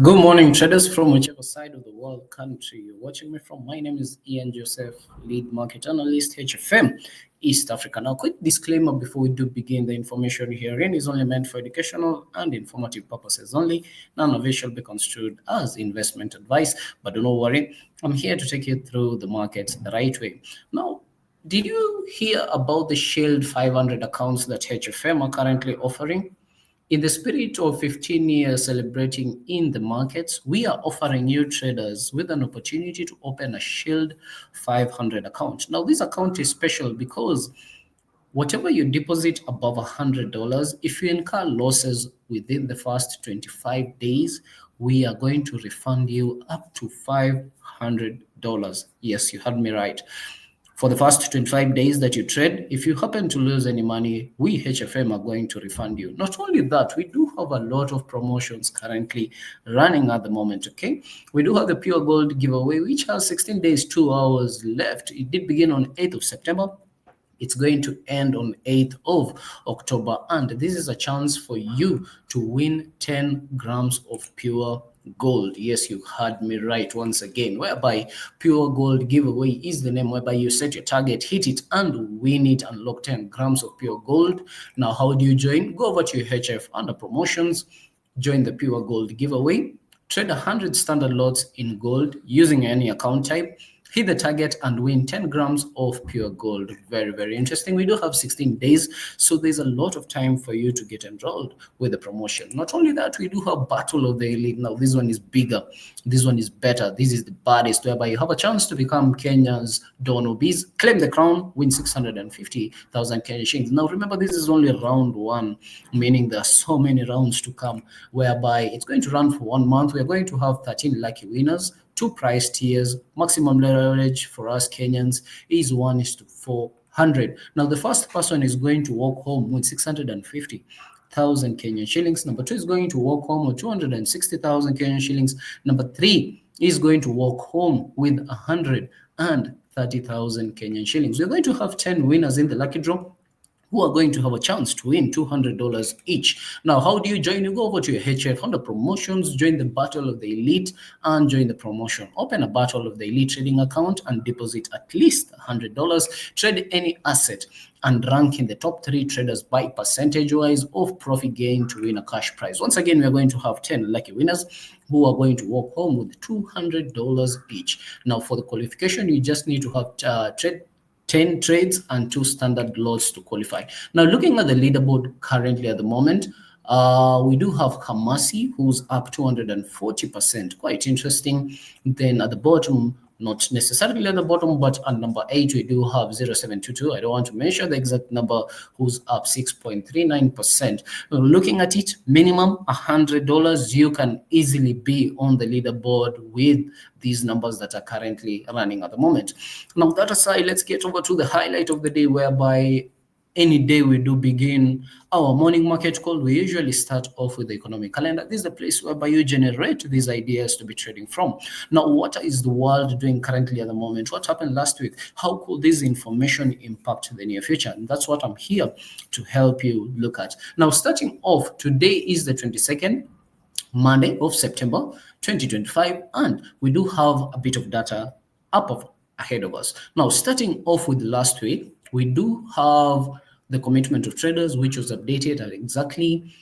Good morning, traders from whichever side of the world country you're watching me from. My name is Ian Joseph, lead market analyst, HFM, East Africa. Now, quick disclaimer before we do begin. The information herein is only meant for educational and informative purposes only. None of it shall be construed as investment advice, but don't worry, I'm here to take you through the market the right way. Now, did you hear about the Shield 500 accounts that HFM are currently offering? In the spirit of 15 years celebrating in the markets, we are offering new traders with an opportunity to open a Shield 500 account. Now, this account is special because whatever you deposit above $100, if you incur losses within the first 25 days, we are going to refund you up to $500. Yes, you heard me right. For the first 25 days that you trade, if you happen to lose any money, we HFM are going to refund you. Not only that, we do have a lot of promotions currently running at the moment, okay? We do have the Pure Gold giveaway, which has 16 days, 2 hours left. It did begin on 8th of September. It's going to end on 8th of October, and this is a chance for you to win 10 grams of pure gold. Yes, you heard me right once again, whereby Pure Gold giveaway is the name, whereby you set your target, hit it, and win it, and lock 10 grams of pure gold. Now, how do you join? Go over to your HF under promotions, join the Pure Gold giveaway, trade 100 standard lots in gold using any account type, hit the target and win 10 grams of pure gold. Very, very interesting. We do have 16 days, so there's a lot of time for you to get enrolled with the promotion. Not only that, we do have Battle of the Elite. Now, this one is bigger. This one is better. This is the baddest, whereby you have a chance to become Kenya's Don Obis, claim the crown, win 650,000 Kenyan shillings. Now, remember, this is only round one, meaning there are so many rounds to come, whereby it's going to run for 1 month. We are going to have 13 lucky winners, 2 price tiers. Maximum leverage for us Kenyans is 1:400. Now, the first person is going to walk home with 650,000 Kenyan shillings. Number 2 is going to walk home with 260,000 Kenyan shillings. Number 3 is going to walk home with 130,000 Kenyan shillings. We're going to have 10 winners in the lucky draw who are going to have a chance to win $200 each. Now, how do you join? You go over to your HF under promotions, join the Battle of the Elite, and join the promotion. Open a Battle of the Elite trading account and deposit at least $100. Trade any asset and rank in the top 3 traders by percentage-wise of profit gain to win a cash prize. Once again, we are going to have 10 lucky winners who are going to walk home with $200 each. Now, for the qualification, you just need to have trade 10 trades and 2 standard lots to qualify. Now, looking at the leaderboard currently at the moment, we do have Kamasi, who's up 240%. Quite interesting. Then at the bottom, not necessarily at the bottom, but at number 8, we do have 0722. I don't want to mention the exact number, who's up 6.39%. Looking at it, minimum $100, you can easily be on the leaderboard with these numbers that are currently running at the moment. Now, that aside, let's get over to the highlight of the day, whereby any day we do begin our morning market call, we usually start off with the economic calendar. This is the place whereby you generate these ideas to be trading from. Now, what is the world doing currently at the moment? What happened last week? How could this information impact the near future? And that's what I'm here to help you look at. Now, starting off, today is the 22nd Monday of September 2025, and we do have a bit of data ahead of us. Now, starting off with last week, we do have the commitment of traders, which was updated at exactly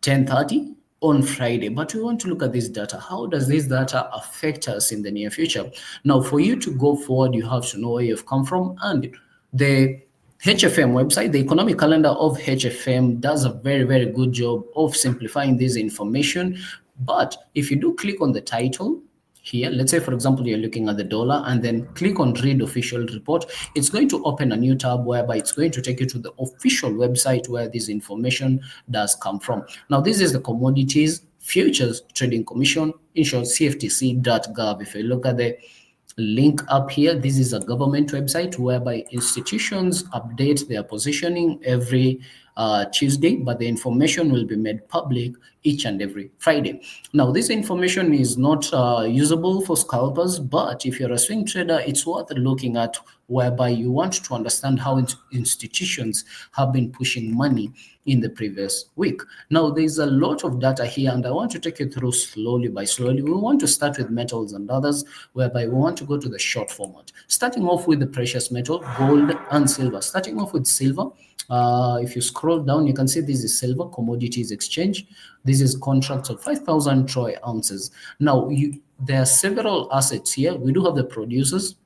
10:30 on Friday. But we want to look at this data. How does this data affect us in the near future? Now, for you to go forward, you have to know where you've come from, and the HFM website, the economic calendar of HFM, does a very, very good job of simplifying this information. But if you do click on the title here, let's say, for example, you're looking at the dollar and then click on read official report, it's going to open a new tab whereby it's going to take you to the official website where this information does come from. Now, this is the Commodities Futures Trading Commission, in short, cftc.gov. If you look at the link up here, this is a government website whereby institutions update their positioning every Tuesday, but the information will be made public each and every Friday. Now, this information is not usable for scalpers, but if you're a swing trader, it's worth looking at, whereby you want to understand how institutions have been pushing money in the previous week. Now, there's a lot of data here, and I want to take you through slowly by slowly. We want to start with metals and others, whereby we want to go to the short format. Starting off with the precious metal, gold and silver. Starting off with silver, if you scroll down, you can see this is Silver Commodities Exchange. This is contracts of 5,000 troy ounces. Now, there are several assets here. We do have the producers,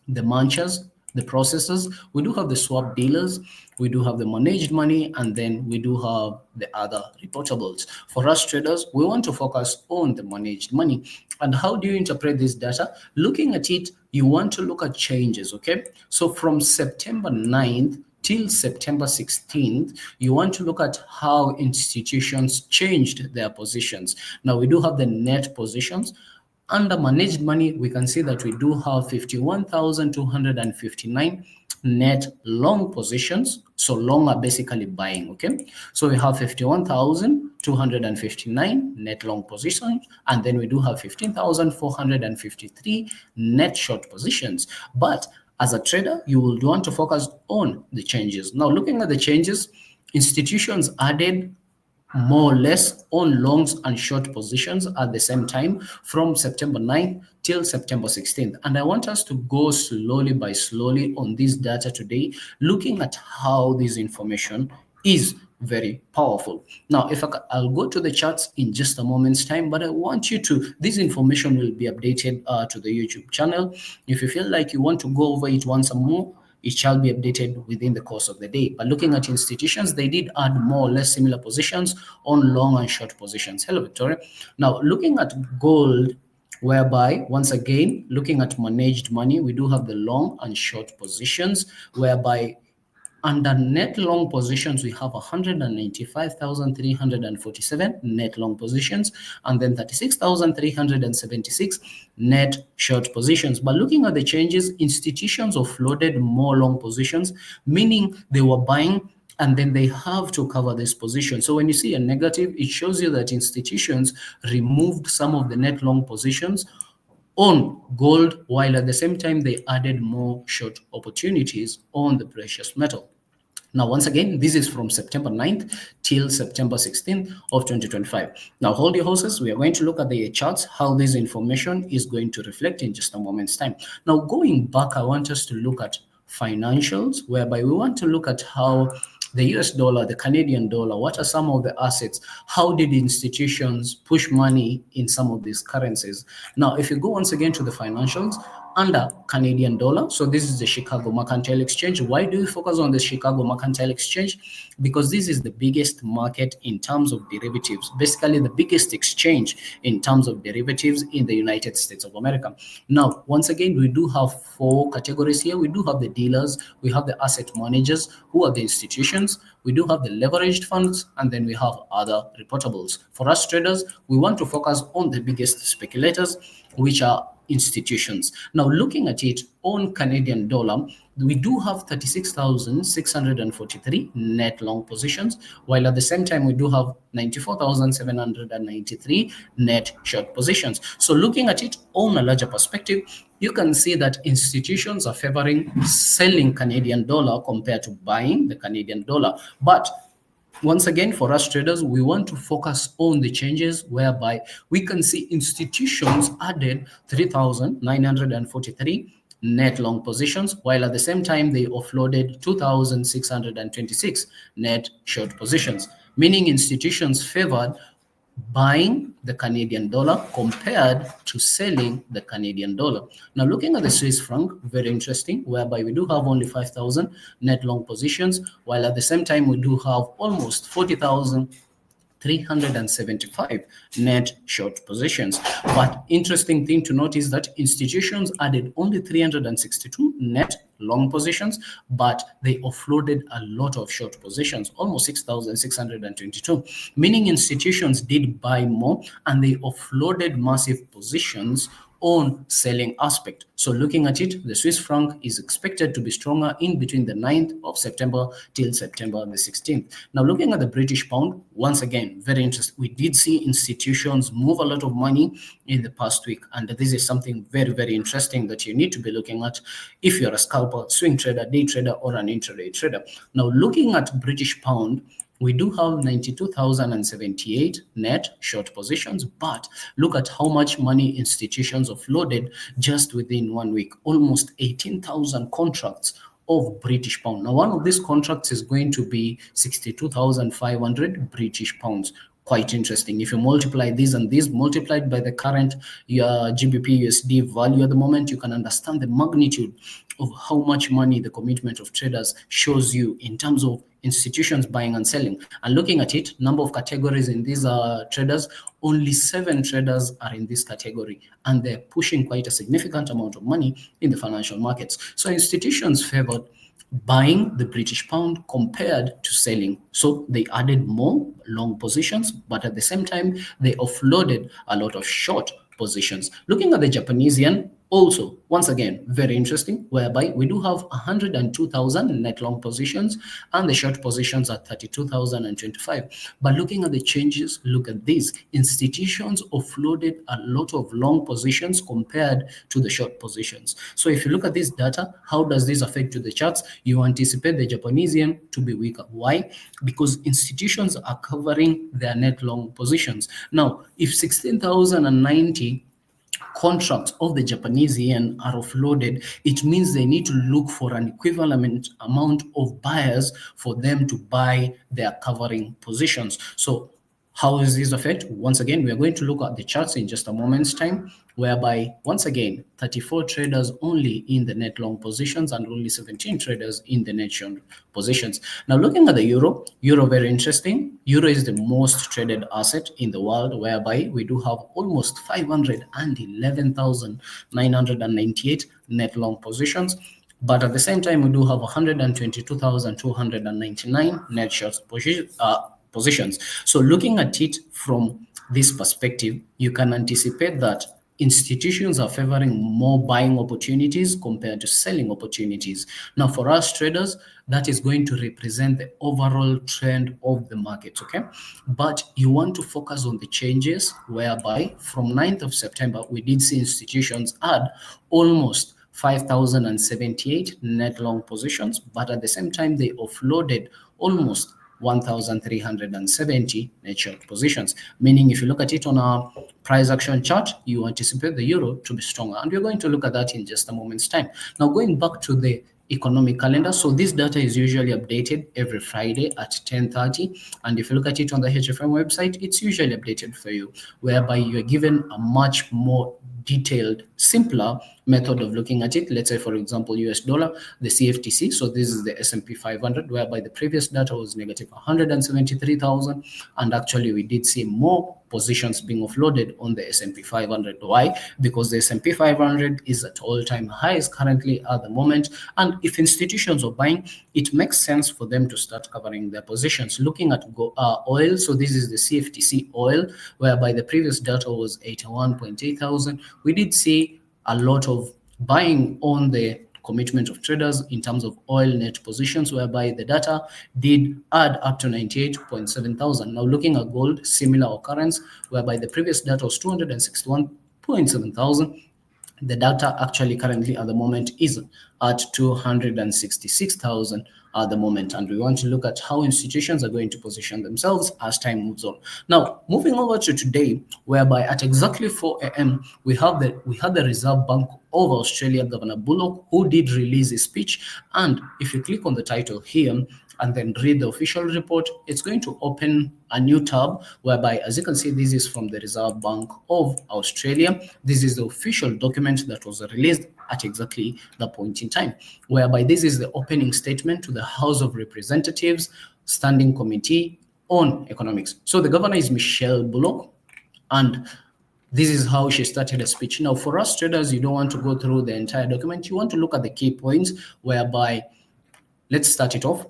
the munchers, the processors. We do have the swap dealers. We do have the managed money, and then we do have the other reportables. For us traders, we want to focus on the managed money. And how do you interpret this data? Looking at it, you want to look at changes, okay? So from September 9th till September 16th, you want to look at how institutions changed their positions. Now, we do have the net positions. Under managed money, we can see that we do have 51,259 net long positions. So long are basically buying, okay? So we have 51,259 net long positions, and then we do have 15,453 net short positions. But as a trader, you will want to focus on the changes. Now, looking at the changes, institutions added more or less on longs and short positions at the same time from September 9th till September 16th. And I want us to go slowly by slowly on this data today, looking at how this information is very powerful. Now, I'll go to the charts in just a moment's time, but I want you to, this information will be updated to the YouTube channel. If you feel like you want to go over it once more, it shall be updated within the course of the day. But looking at institutions, they did add more or less similar positions on long and short positions. Hello, Victoria. Now, looking at gold, whereby, once again, looking at managed money, we do have the long and short positions, whereby under net long positions, we have 195,347 net long positions, and then 36,376 net short positions. But looking at the changes, institutions offloaded more long positions, meaning they were buying and then they have to cover this position. So when you see a negative, it shows you that institutions removed some of the net long positions on gold, while at the same time they added more short opportunities on the precious metal. Now, once again, this is from September 9th till September 16th of 2025. Now, hold your horses. We are going to look at the charts, how this information is going to reflect in just a moment's time. Now, going back, I want us to look at financials, whereby we want to look at how the US dollar, the Canadian dollar, what are some of the assets? How did institutions push money in some of these currencies? Now, if you go once again to the financials, under Canadian dollar, so this is the Chicago Mercantile Exchange. Why do we focus on the Chicago Mercantile Exchange? Because this is the biggest market in terms of derivatives, basically the biggest exchange in terms of derivatives in the United States of America. Now, once again, we do have four categories here. We do have the dealers, we have the asset managers, who are the institutions, we do have the leveraged funds, and then we have other reportables. For us traders, we want to focus on the biggest speculators, which are institutions. Now, looking at it on Canadian dollar, we do have 36,643 net long positions, while at the same time we do have 94,793 net short positions. So looking at it on a larger perspective, you can see that institutions are favoring selling Canadian dollar compared to buying the Canadian dollar. But once again, for us traders, we want to focus on the changes, whereby we can see institutions added 3,943 net long positions, while at the same time they offloaded 2,626 net short positions, meaning institutions favored buying the Canadian dollar compared to selling the Canadian dollar. Now, looking at the Swiss franc, very interesting, whereby we do have only 5,000 net long positions, while at the same time we do have almost 40,375 net short positions. But interesting thing to note is that institutions added only 362 net long positions, but they offloaded a lot of short positions, almost 6,622, meaning institutions did buy more and they offloaded massive positions on selling aspect. So looking at it, the Swiss franc is expected to be stronger in between the 9th of September till September the 16th. Now looking at the British pound, once again, very interesting. We did see institutions move a lot of money in the past week, and this is something very, very interesting that you need to be looking at if you're a scalper, swing trader, day trader, or an intraday trader. Now looking at British pound, we do have 92,078 net short positions, but look at how much money institutions offloaded just within 1 week, almost 18,000 contracts of British pound. Now, one of these contracts is going to be 62,500 British pounds. Quite interesting. If you multiply these and these multiplied by the current GBP USD value at the moment, you can understand the magnitude of how much money the commitment of traders shows you in terms of institutions buying and selling. And looking at it, number of categories in these traders, only 7 traders are in this category, and they're pushing quite a significant amount of money in the financial markets. So institutions favored buying the British pound compared to selling. So they added more long positions, but at the same time, they offloaded a lot of short positions. Looking at the Japanese yen, also, once again, very interesting, whereby we do have 102,000 net long positions and the short positions are 32,025. But looking at the changes, look at this. Institutions offloaded a lot of long positions compared to the short positions. So if you look at this data, how does this affect to the charts? You anticipate the Japanese yen to be weaker. Why? Because institutions are covering their net long positions. Now, if 16,090 contracts of the Japanese yen are offloaded, it means they need to look for an equivalent amount of buyers for them to buy their covering positions. So how is this affect? Once again, we are going to look at the charts in just a moment's time, whereby, once again, 34 traders only in the net long positions and only 17 traders in the net short positions. Now, looking at the euro, very interesting. Euro is the most traded asset in the world, whereby we do have almost 511,998 net long positions. But at the same time, we do have 122,299 net short positions. So looking at it from this perspective, you can anticipate that institutions are favoring more buying opportunities compared to selling opportunities. Now, for us traders, that is going to represent the overall trend of the market, okay? But you want to focus on the changes whereby from 9th of September, we did see institutions add almost 5,078 net long positions, but at the same time, they offloaded almost 1,370 net short positions, meaning if you look at it on a price action chart, you anticipate the euro to be stronger, and we're going to look at that in just a moment's time. Now, going back to the economic calendar, so this data is usually updated every Friday at 10:30, and if you look at it on the HFM website, it's usually updated for you, whereby you're given a much more detailed, simpler method of looking at it. Let's say, for example, US dollar, the CFTC. So this is the S&P 500, whereby the previous data was negative 173,000, and actually we did see more positions being offloaded on the S&P 500. Why? Because the S&P 500 is at all-time highs currently at the moment, and if institutions are buying, it makes sense for them to start covering their positions. Looking at oil, so this is the CFTC oil, whereby the previous data was 81.8 thousand. We did see a lot of buying on the commitment of traders in terms of oil net positions, whereby the data did add up to 98.7 thousand. Now, looking at gold, similar occurrence, whereby the previous data was 261.7 thousand. The data actually currently at the moment is at 266,000 at the moment, and we want to look at how institutions are going to position themselves as time moves on. Now, moving over to today, whereby at exactly 4 a.m. we had the Reserve Bank of Australia, Governor Bullock, who did release a speech. And if you click on the title here and then read the official report, it's going to open a new tab, whereby, as you can see, this is from the Reserve Bank of Australia. This is the official document that was released at exactly that point in time, whereby this is the opening statement to the House of Representatives Standing Committee on Economics. So the governor is Michelle Bullock, and this is how she started a speech. Now, for us traders, you don't want to go through the entire document. You want to look at the key points, whereby let's start it off,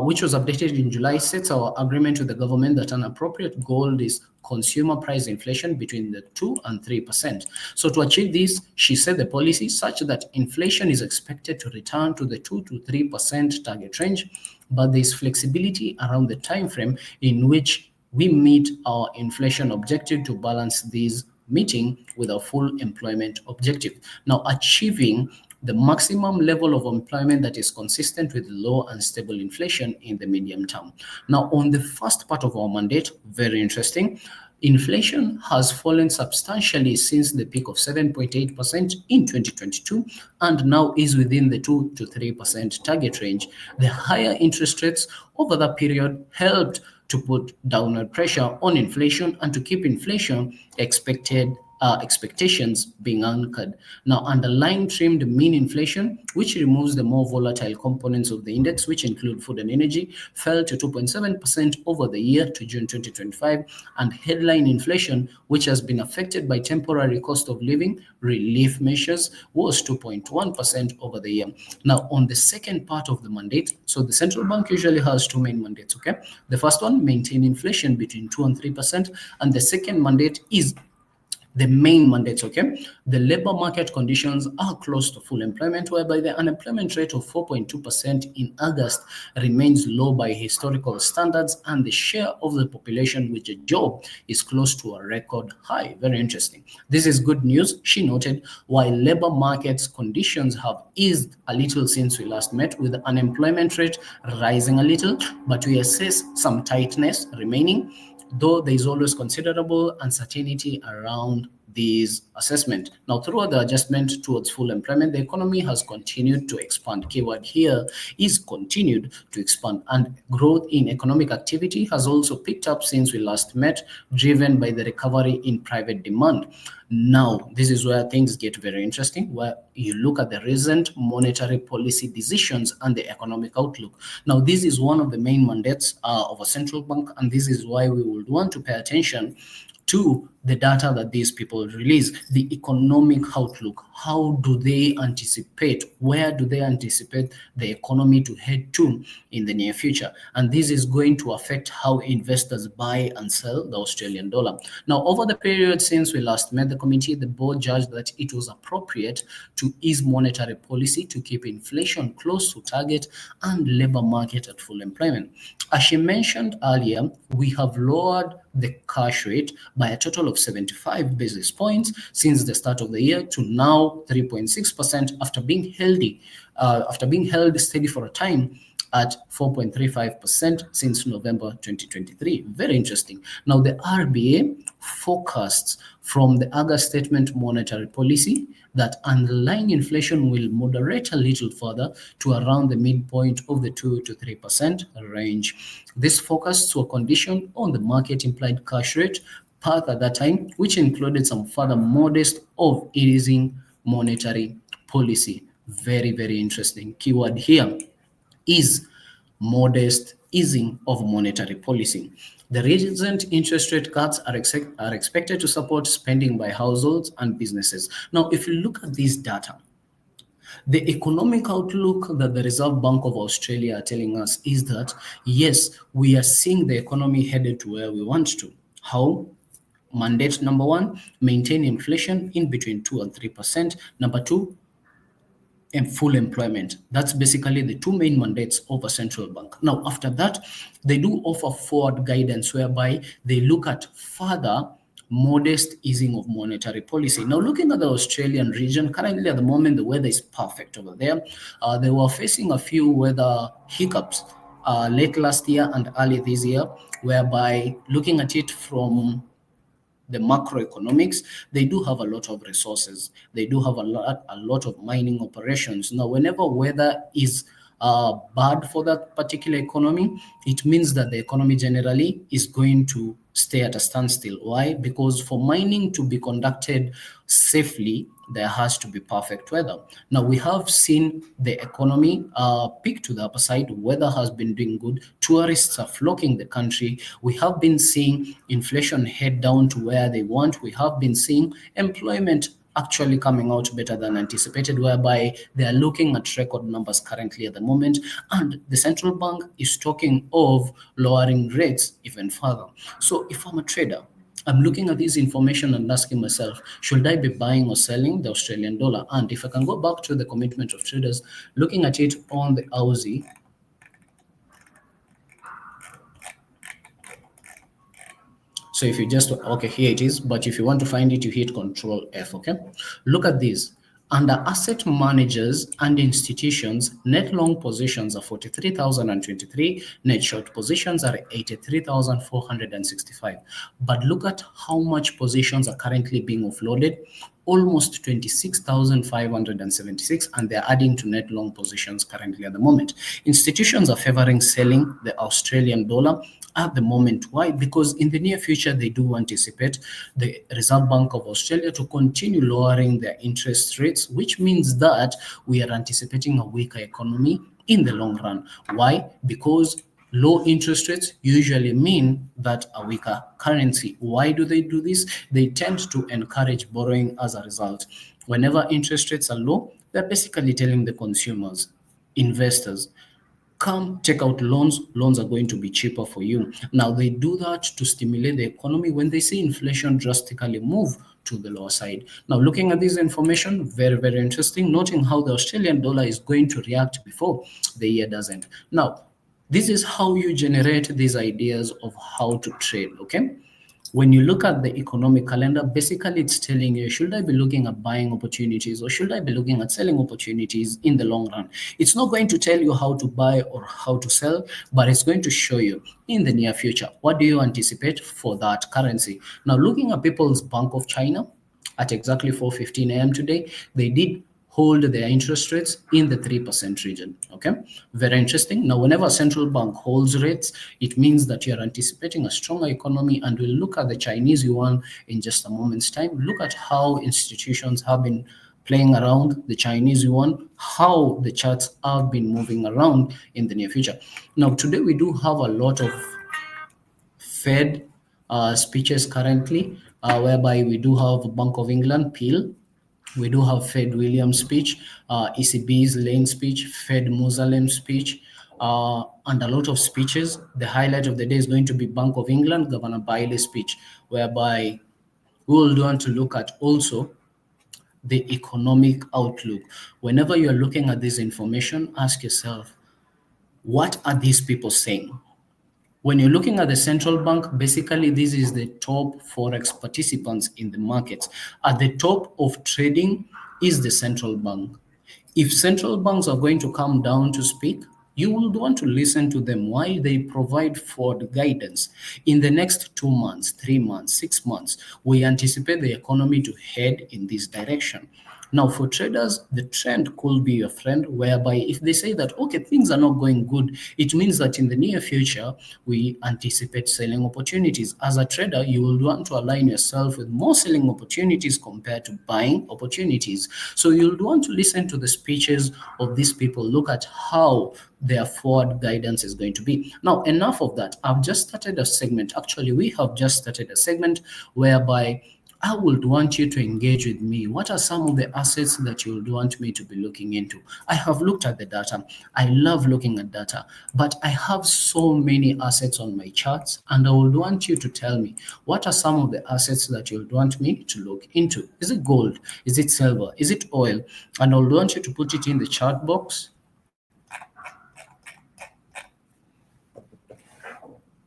which was updated in July, sets our agreement with the government that an appropriate goal is consumer price inflation between the 2 and 3%. So to achieve this, she set the policy such that inflation is expected to return to the 2 to 3% target range, but there is flexibility around the time frame in which we meet our inflation objective to balance these meeting with our full employment objective. Now, achieving the maximum level of employment that is consistent with low and stable inflation in the medium term. Now, on the first part of our mandate, very interesting, inflation has fallen substantially since the peak of 7.8% in 2022 and now is within the 2 to 3% target range. The higher interest rates over that period helped to put downward pressure on inflation and to keep inflation expectations being anchored. Now, underlying trimmed mean inflation, which removes the more volatile components of the index, which include food and energy, fell to 2.7% over the year to June 2025, and headline inflation, which has been affected by temporary cost of living relief measures, was 2.1% over the year. Now, on the second part of the mandate, so the central bank usually has two main mandates, okay? The first one, maintain inflation between 2 and 3%, and the second mandate is the main mandates, okay? The labor market conditions are close to full employment, whereby the unemployment rate of 4.2% in August remains low by historical standards, and the share of the population with a job is close to a record high. Very interesting. This is good news, she noted, while labor markets conditions have eased a little since we last met, with the unemployment rate rising a little, but we assess some tightness remaining, though there is always considerable uncertainty around this assessment. Now, throughout the adjustment towards full employment, the economy has continued to expand. Keyword here is continued to expand, and growth in economic activity has also picked up since we last met, driven by the recovery in private demand. Now, this is where things get very interesting, where you look at the recent monetary policy decisions and the economic outlook. Now, this is one of the main mandates of a central bank, and this is why we would want to pay attention to the data that these people release, the economic outlook. How do they anticipate? Where do they anticipate the economy to head to in the near future? And this is going to affect how investors buy and sell the Australian dollar. Now, over the period since we last met the committee, the board judged that it was appropriate to ease monetary policy to keep inflation close to target and labor market at full employment. As she mentioned earlier, we have lowered the cash rate by a total of 75 basis points since the start of the year to now 3.6% after being held steady for a time at 4.35% since November 2023. Very interesting. Now, the RBA forecasts from the August statement monetary policy that underlying inflation will moderate a little further to around the midpoint of the 2 to 3% range. This forecasts were conditioned on the market implied cash rate path at that time, which included some further modest of easing monetary policy. Very, very interesting. Keyword here is modest easing of monetary policy. The recent interest rate cuts are expected to support spending by households and businesses. Now, if you look at this data, the economic outlook that the Reserve Bank of Australia are telling us is that, yes, we are seeing the economy headed to where we want to. How? Mandate number one, maintain inflation in between 2 and 3%. Number two, and full employment. That's basically the two main mandates of a central bank. Now, after that, they do offer forward guidance whereby they look at further modest easing of monetary policy. Now, looking at the Australian region, currently at the moment, the weather is perfect over there. They were facing a few weather hiccups late last year and early this year, whereby looking at it from the macroeconomics, they do have a lot of resources. They do have a lot of mining operations. Now, whenever weather is bad for that particular economy, it means that the economy generally is going to stay at a standstill. Why? Because for mining to be conducted safely, there has to be perfect weather. Now, we have seen the economy peak to the upper side. Weather has been doing good. Tourists are flocking the country. We have been seeing inflation head down to where they want. We have been seeing employment actually coming out better than anticipated, whereby they are looking at record numbers currently at the moment, and the central bank is talking of lowering rates even further. So if I'm a trader, I'm looking at this information and asking myself, should I be buying or selling the Australian dollar? And if I can go back to the commitment of traders, looking at it on the Aussie, so if you just, okay, here it is, but if you want to find it, you hit Control F, okay? Look at this. Under asset managers and institutions, net long positions are 43,023, net short positions are 83,465. But look at how much positions are currently being offloaded, almost 26,576, and they're adding to net long positions currently at the moment. Institutions are favoring selling the Australian dollar at the moment. Why? Because in the near future, they do anticipate the Reserve Bank of Australia to continue lowering their interest rates, which means that we are anticipating a weaker economy in the long run. Why? Because low interest rates usually mean that a weaker currency. Why do they do this? They tend to encourage borrowing as a result. Whenever interest rates are low, they're basically telling the consumers, investors, come take out loans. Loans are going to be cheaper for you. Now, they do that to stimulate the economy when they see inflation drastically move to the lower side. Now, looking at this information, very, very interesting, noting how the Australian dollar is going to react before the year doesn't. Now, this is how you generate these ideas of how to trade, okay? When you look at the economic calendar, basically it's telling you, should I be looking at buying opportunities or should I be looking at selling opportunities in the long run? It's not going to tell you how to buy or how to sell, but it's going to show you in the near future, what do you anticipate for that currency? Now, looking at People's Bank of China at exactly 4:15 a.m. today, they did hold their interest rates in the 3% region. Okay, very interesting. Now, whenever a central bank holds rates, it means that you're anticipating a stronger economy, and we'll look at the Chinese yuan in just a moment's time. Look at how institutions have been playing around the Chinese yuan, how the charts have been moving around in the near future. Now, today we do have a lot of Fed speeches currently, whereby we do have Bank of England, Peel, we do have Fed Williams speech, ECB's Lane speech, Fed Musalem speech, and a lot of speeches. The highlight of the day is going to be Bank of England, Governor Bailey's speech, whereby we will want to look at also the economic outlook. Whenever you're looking at this information, ask yourself, what are these people saying? When you're looking at the central bank, basically this is the top forex participants in the markets. At the top of trading is the central bank. If central banks are going to come down to speak, you will want to listen to them while they provide forward guidance. In the next 2 months, 3 months, 6 months, we anticipate the economy to head in this direction. Now, for traders, the trend could be your friend, whereby if they say that, okay, things are not going good, it means that in the near future, we anticipate selling opportunities. As a trader, you will want to align yourself with more selling opportunities compared to buying opportunities. So you'll want to listen to the speeches of these people, look at how their forward guidance is going to be. Now, enough of that. I've just started a segment. Actually, we have just started a segment whereby I would want you to engage with me. What are some of the assets that you would want me to be looking into? I have looked at the data. I love looking at data, but I have so many assets on my charts, and I would want you to tell me what are some of the assets that you would want me to look into. Is it gold? Is it silver? Is it oil? And I would want you to put it in the chat box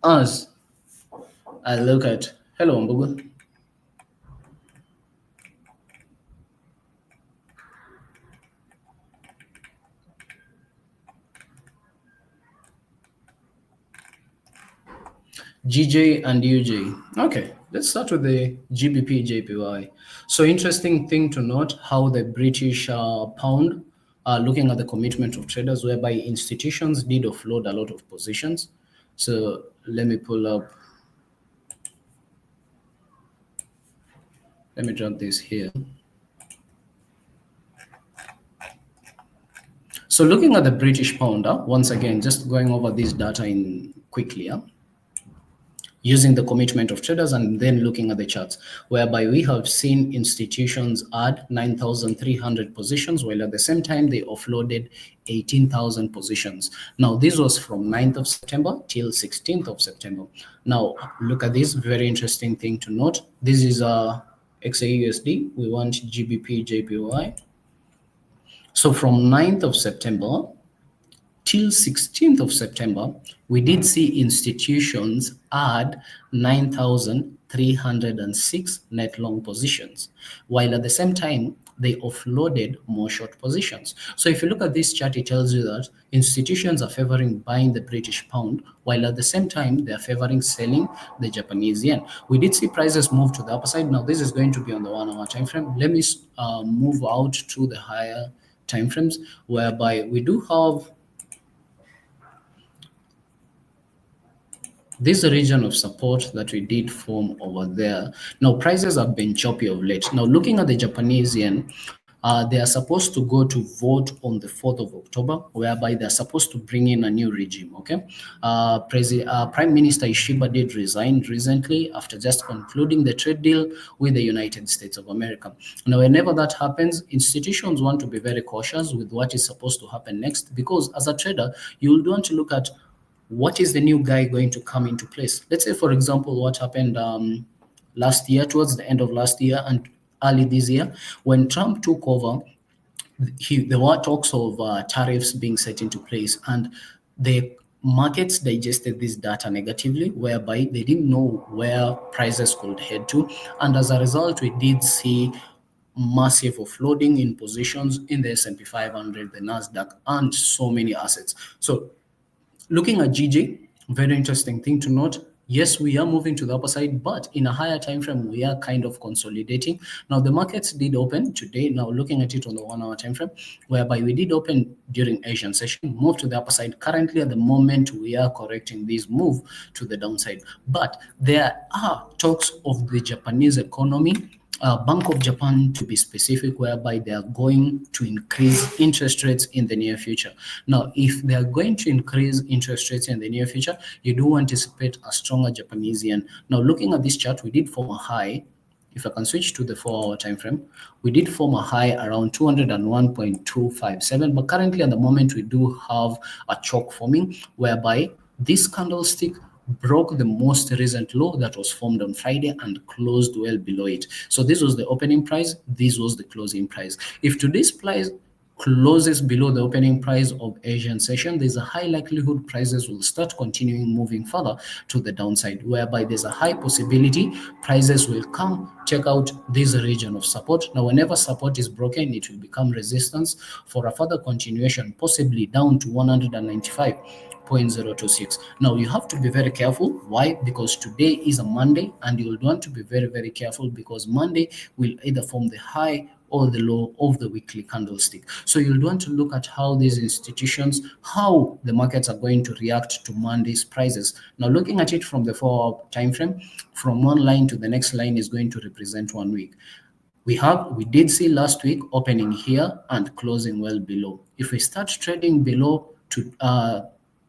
as I look at. Hello, Mbugu. GJ and UJ. Okay, let's start with the GBP JPY. So interesting thing to note how the British pound, looking at the commitment of traders, whereby institutions did offload a lot of positions. So let me pull up. Let me drop this here. So looking at the British pound, once again, just going over this data in quickly. using the commitment of traders and then looking at the charts, whereby we have seen institutions add 9,300 positions, while at the same time they offloaded 18,000 positions. Now, this was from 9th of September till 16th of September. Now, look at this very interesting thing to note. This is XAUSD. We want GBP JPY. So from 9th of September till 16th of September, we did see institutions add 9,306 net long positions, while at the same time, they offloaded more short positions. So if you look at this chart, it tells you that institutions are favoring buying the British pound, while at the same time, they're favoring selling the Japanese yen. We did see prices move to the upper side. Now, this is going to be on the 1 hour time frame. Let me move out to the higher time frames, whereby we do have this region of support that we did form over there. Now, prices have been choppy of late. Now, looking at the Japanese yen, they are supposed to go to vote on the 4th of October, whereby they're supposed to bring in a new regime, okay? Prime Minister Ishiba did resign recently after just concluding the trade deal with the United States of America. Now, whenever that happens, institutions want to be very cautious with what is supposed to happen next, because as a trader, you will want to look at what is the new guy going to come into place. Let's say, for example, what happened last year, towards the end of last year and early this year, when Trump took over, there were talks of tariffs being set into place, and the markets digested this data negatively, whereby they didn't know where prices could head to. And as a result, we did see massive offloading in positions in the S&P 500, the NASDAQ, and so many assets. So looking at GJ, very interesting thing to note. Yes, we are moving to the upper side, but in a higher time frame, we are kind of consolidating. Now, the markets did open today. Now, looking at it on the 1 hour time frame, whereby we did open during Asian session, move to the upper side. Currently, at the moment, we are correcting this move to the downside. But there are talks of the Japanese economy, Bank of Japan to be specific, whereby they are going to increase interest rates in the near future. Now, if they are going to increase interest rates in the near future, you do anticipate a stronger Japanese yen. Now, looking at this chart, we did form a high. If I can switch to the 4 hour time frame, we did form a high around 201.257, but currently at the moment we do have a choke forming, whereby this candlestick broke the most recent low that was formed on Friday and closed well below it. So this was the opening price, this was the closing price. If today's price closes below the opening price of Asian session, there's a high likelihood prices will start continuing moving further to the downside, whereby there's a high possibility prices will come check out this region of support. Now, whenever support is broken, it will become resistance for a further continuation, possibly down to 195.026. Now, you have to be very careful. Why? Because today is a Monday, and you will want to be very, very careful, because Monday will either form the high or the low of the weekly candlestick. So you'll want to look at how these institutions, how the markets are going to react to Monday's prices. Now, looking at it from the 4 hour time frame, from one line to the next line is going to represent 1 week. We did see last week opening here and closing well below. If we start trading below to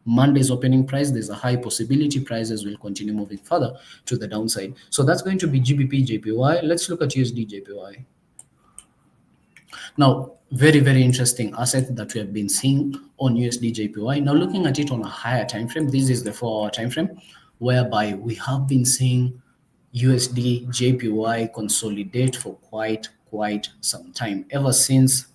Monday's opening price, there's a high possibility prices will continue moving further to the downside. So that's going to be GBP JPY. Let's look at USD JPY. Now, very, very interesting asset that we have been seeing on USD JPY. Now, looking at it on a higher time frame, this is the 4 hour time frame, whereby we have been seeing USD JPY consolidate for quite some time, ever since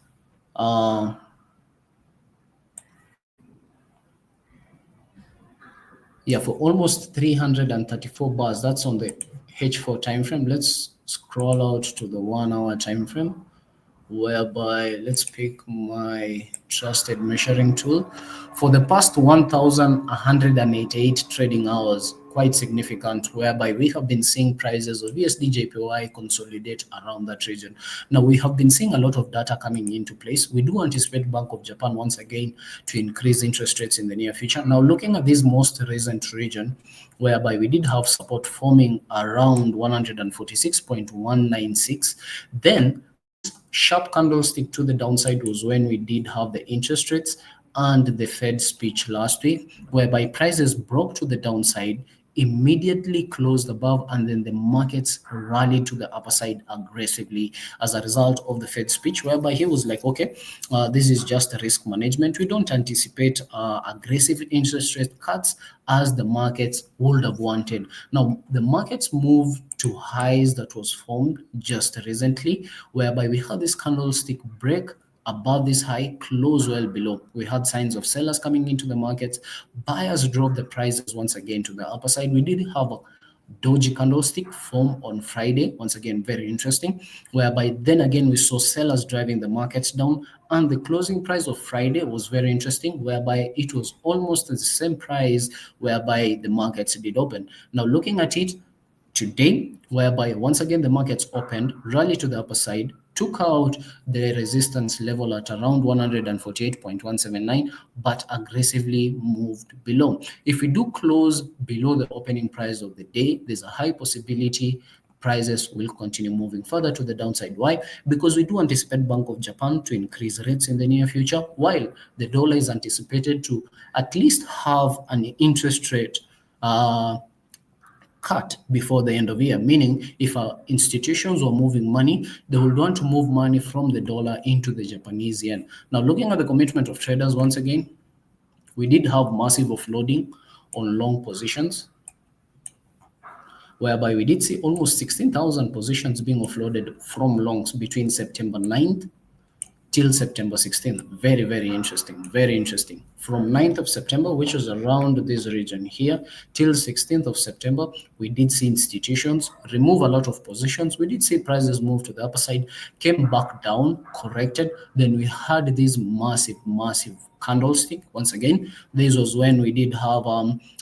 for almost 334 bars. That's on the H4 time frame. Let's scroll out to the 1 hour time frame, whereby let's pick my trusted measuring tool. For the past 1,188 trading hours, quite significant, whereby we have been seeing prices of USD JPY consolidate around that region. Now, we have been seeing a lot of data coming into place. We do anticipate Bank of Japan once again to increase interest rates in the near future. Now, looking at this most recent region, whereby we did have support forming around 146.196, then sharp candlestick to the downside was when we did have the interest rates and the Fed speech last week, whereby prices broke to the downside immediately closed above, and then the markets rallied to the upper side aggressively as a result of the Fed speech, whereby he was like, okay, this is just risk management. We don't anticipate aggressive interest rate cuts as the markets would have wanted. Now, the markets moved to highs that was formed just recently, whereby we had this candlestick break above this high, close well below. We had signs of sellers coming into the markets. Buyers drove the prices once again to the upper side. We did have a doji candlestick form on Friday, once again very interesting, whereby then again we saw sellers driving the markets down, and the closing price of Friday was very interesting, whereby it was almost the same price whereby the markets did open. Now looking at it today, whereby once again the markets opened, rally to the upper side, took out the resistance level at around 148.179, but aggressively moved below. If we do close below the opening price of the day, there's a high possibility prices will continue moving further to the downside. Why? Because we do anticipate Bank of Japan to increase rates in the near future, while the dollar is anticipated to at least have an interest rate cut before the end of the year, meaning if institutions were moving money, they would want to move money from the dollar into the Japanese yen. Now, looking at the commitment of traders, once again, we did have massive offloading on long positions, whereby we did see almost 16,000 positions being offloaded from longs between September 9th till September 16th. Very, very interesting. Very interesting. From 9th of September, which was around this region here, till 16th of September, we did see institutions remove a lot of positions. We did see prices move to the upper side, came back down, corrected. Then we had this massive, massive candlestick. Once again, this was when we did have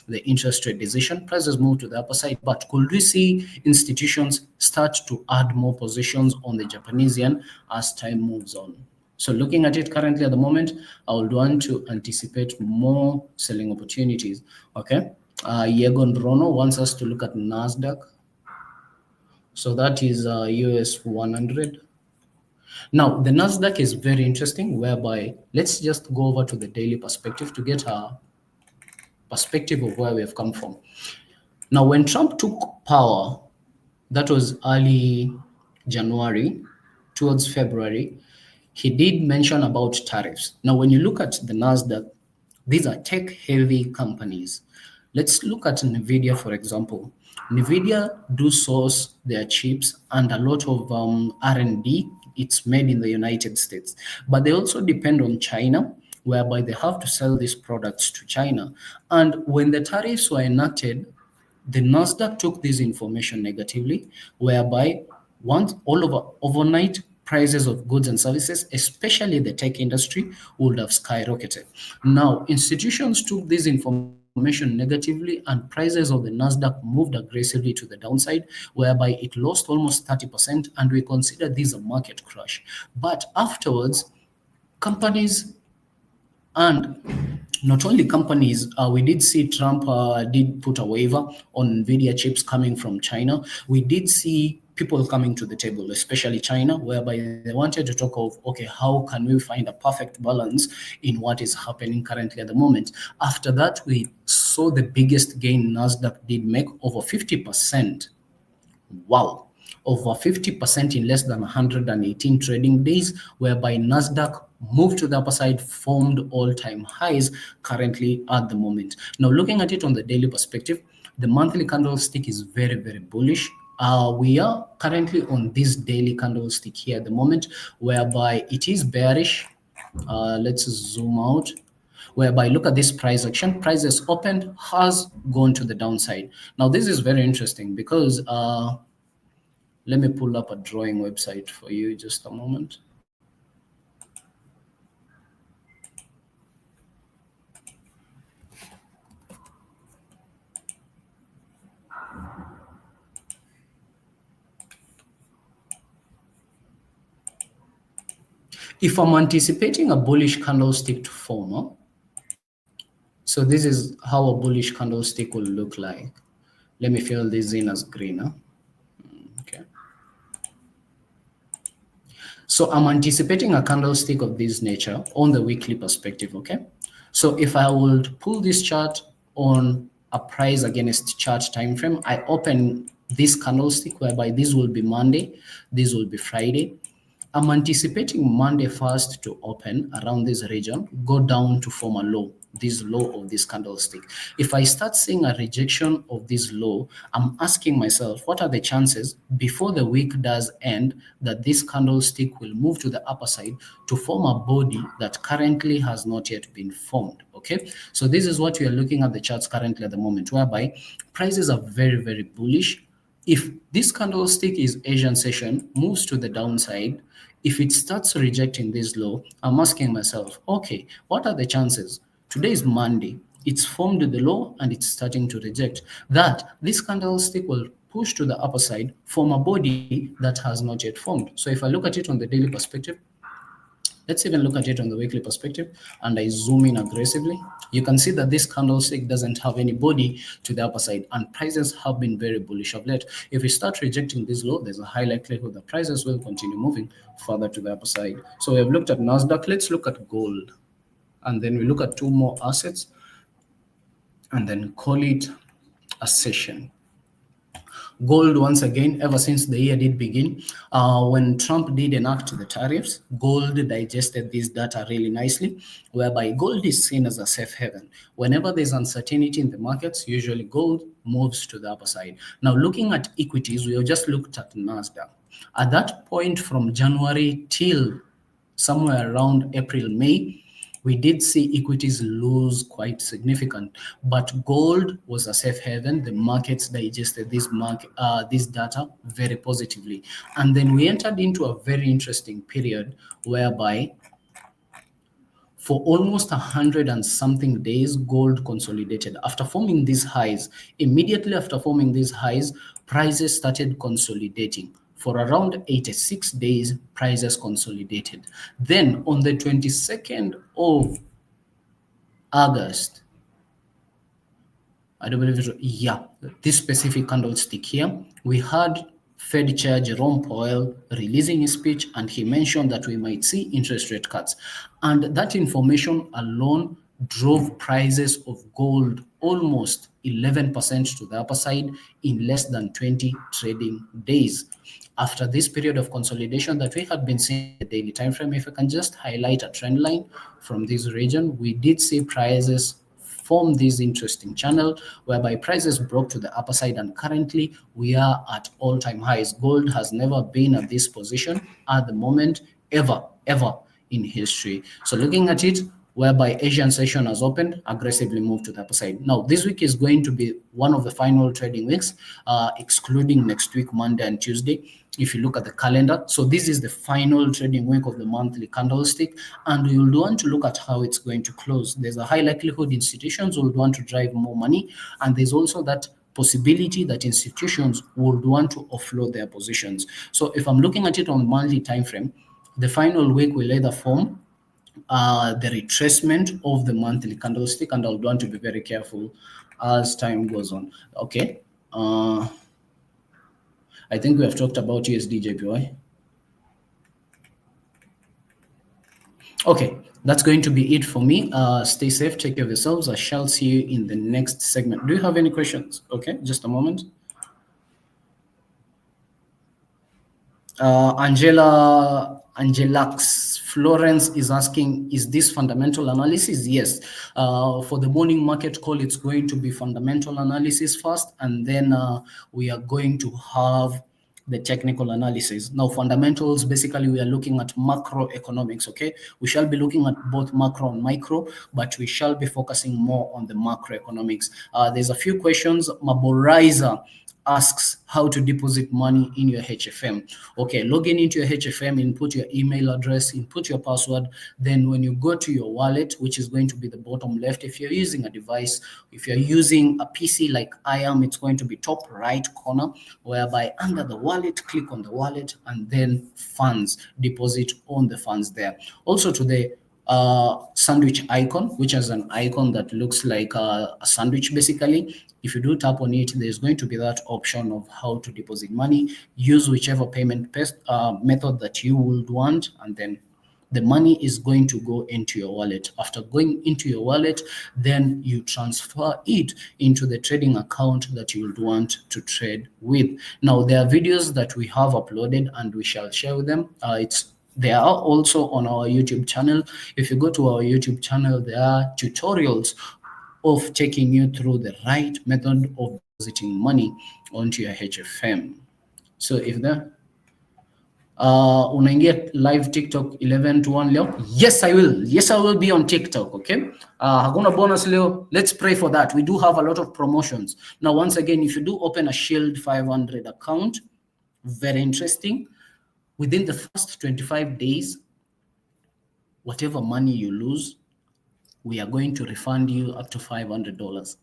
the interest rate decision. Prices moved to the upper side, but could we see institutions start to add more positions on the Japanese yen as time moves on? So looking at it currently at the moment, I would want to anticipate more selling opportunities. Okay. Yegon Rono wants us to look at NASDAQ. So that is US 100. Now, the NASDAQ is very interesting, whereby let's just go over to the daily perspective to get a perspective of where we have come from. Now, when Trump took power, that was early January, towards February, he did mention about tariffs. Now, when you look at the NASDAQ, these are tech-heavy companies. Let's look at NVIDIA, for example. NVIDIA do source their chips and a lot of R&D. It's made in the United States. But they also depend on China, whereby they have to sell these products to China. And when the tariffs were enacted, the NASDAQ took this information negatively, whereby overnight, prices of goods and services, especially the tech industry, would have skyrocketed. Now, institutions took this information negatively, and prices of the NASDAQ moved aggressively to the downside, whereby it lost almost 30%, and we consider this a market crash. But afterwards, companies, and not only companies, we did see Trump did put a waiver on NVIDIA chips coming from China. We did see people coming to the table, especially China, whereby they wanted to talk of, okay, how can we find a perfect balance in what is happening currently at the moment? After that, we saw the biggest gain NASDAQ did make, over 50%. Wow. Over 50% in less than 118 trading days, whereby NASDAQ moved to the upper side, formed all-time highs currently at the moment. Now, looking at it on the daily perspective, the monthly candlestick is very, very bullish. We are currently on this daily candlestick here at the moment, whereby it is bearish. Let's zoom out. Whereby look at this price action. Prices opened, has gone to the downside. Now, this is very interesting because let me pull up a drawing website for you, just a moment. If I'm anticipating a bullish candlestick to form, so this is how a bullish candlestick will look like. Let me fill this in as green. Okay. So I'm anticipating a candlestick of this nature on the weekly perspective, okay? So if I would pull this chart on a price against chart time frame. I open this candlestick whereby this will be Monday, this will be Friday. I'm anticipating Monday first to open around this region, go down to form a low, this low of this candlestick. If I start seeing a rejection of this low, I'm asking myself, what are the chances before the week does end that this candlestick will move to the upper side to form a body that currently has not yet been formed? Okay, so this is what we are looking at the charts currently at the moment, whereby prices are very, very bullish. If this candlestick is Asian session moves to the downside, if it starts rejecting this low, I'm asking myself, okay, what are the chances? Today is Monday. It's formed the low and it's starting to reject. That this candlestick will push to the upper side, form a body that has not yet formed. So if I look at it on the daily perspective, let's even look at it on the weekly perspective, and I zoom in aggressively. You can see that this candlestick doesn't have any body to the upper side, and prices have been very bullish of late. If we start rejecting this low, there's a high likelihood that prices will continue moving further to the upper side. So we have looked at Nasdaq. Let's look at gold, and then we look at two more assets, and then call it a session. Gold, once again, ever since the year did begin, when Trump did enact the tariffs, gold digested this data really nicely, whereby gold is seen as a safe haven. Whenever there's uncertainty in the markets, usually gold moves to the upper side. Now, looking at equities, we have just looked at Nasdaq. At that point, from January till somewhere around April, May, we did see equities lose quite significant, but gold was a safe haven. The markets digested this data very positively, and then we entered into a very interesting period whereby for almost 100 and something days, gold consolidated. After forming these highs, immediately after forming these highs, prices started consolidating. For around 86 days, prices consolidated. Then on the 22nd of August, I don't believe it. Yeah, this specific candlestick here, we had Fed Chair Jerome Powell releasing his speech, and he mentioned that we might see interest rate cuts. And that information alone drove prices of gold almost 11% to the upper side in less than 20 trading days. After this period of consolidation that we had been seeing in the daily time frame, if I can just highlight a trend line from this region, we did see prices form this interesting channel whereby prices broke to the upper side, and currently we are at all-time highs. Gold has never been at this position at the moment, ever in history. So looking at it, whereby Asian session has opened, aggressively moved to the upper side. Now, this week is going to be one of the final trading weeks, excluding next week, Monday and Tuesday. If you look at the calendar, so this is the final trading week of the monthly candlestick, and you'll want to look at how it's going to close. There's a high likelihood institutions will want to drive more money, and there's also that possibility that institutions would want to offload their positions. So if I'm looking at it on monthly time frame, the final week will either form the retracement of the monthly candlestick, and I'll want to be very careful as time goes on. Okay. I think we have talked about USD JPY. Okay, that's going to be it for me. Stay safe, take care of yourselves. I shall see you in the next segment. Do you have any questions? Okay, just a moment. Angelax Florence is asking, is this fundamental analysis? Yes. For the morning market call, it's going to be fundamental analysis first, and then we are going to have the technical analysis. Now, fundamentals, basically, we are looking at macroeconomics, okay? We shall be looking at both macro and micro, but we shall be focusing more on the macroeconomics. There's a few questions. Maboriza asks how to deposit money in your HFM. Okay, log in into your HFM, input your email address, input your password. Then when you go to your wallet, which is going to be the bottom left, if you're using a device, if you're using a PC like I am, it's going to be top right corner, whereby under the wallet, click on the wallet, and then funds, deposit on the funds there. Also today, sandwich icon, which is an icon that looks like a sandwich basically. If you do tap on it, there's going to be that option of how to deposit money. Use whichever payment method that you would want, and then the money is going to go into your wallet. After going into your wallet, then you transfer it into the trading account that you would want to trade with. Now, there are videos that we have uploaded and we shall share them. They are also on our YouTube channel. If you go to our YouTube channel, there are tutorials of taking you through the right method of depositing money onto your HFM. So if there unaingia live TikTok 11 to 1 leo? Yes, I will. Yes, I will be on TikTok, okay? Hakuna bonus leo. Let's pray for that. We do have a lot of promotions. Now, once again, if you do open a Shield 500 account, very interesting. Within the first 25 days, whatever money you lose, we are going to refund you up to $500.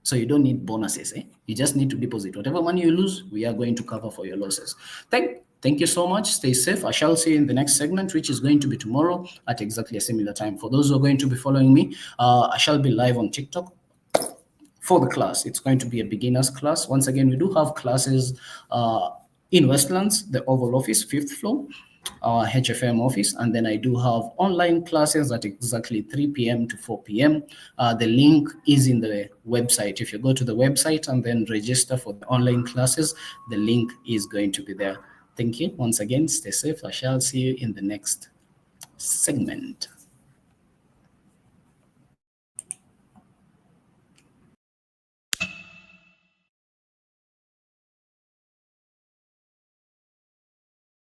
So you don't need bonuses, eh? You just need to deposit. Whatever money you lose, we are going to cover for your losses. Thank you so much. Stay safe. I shall see you in the next segment, which is going to be tomorrow at exactly a similar time. For those who are going to be following me, I shall be live on TikTok for the class. It's going to be a beginner's class. Once again, we do have classes in Westlands, the Oval Office, 5th floor, HFM office, and then I do have online classes at exactly 3 p.m. to 4 p.m. The link is in the website. If you go to the website and then register for the online classes, the link is going to be there. Thank you once again. Stay safe. I shall see you in the next segment.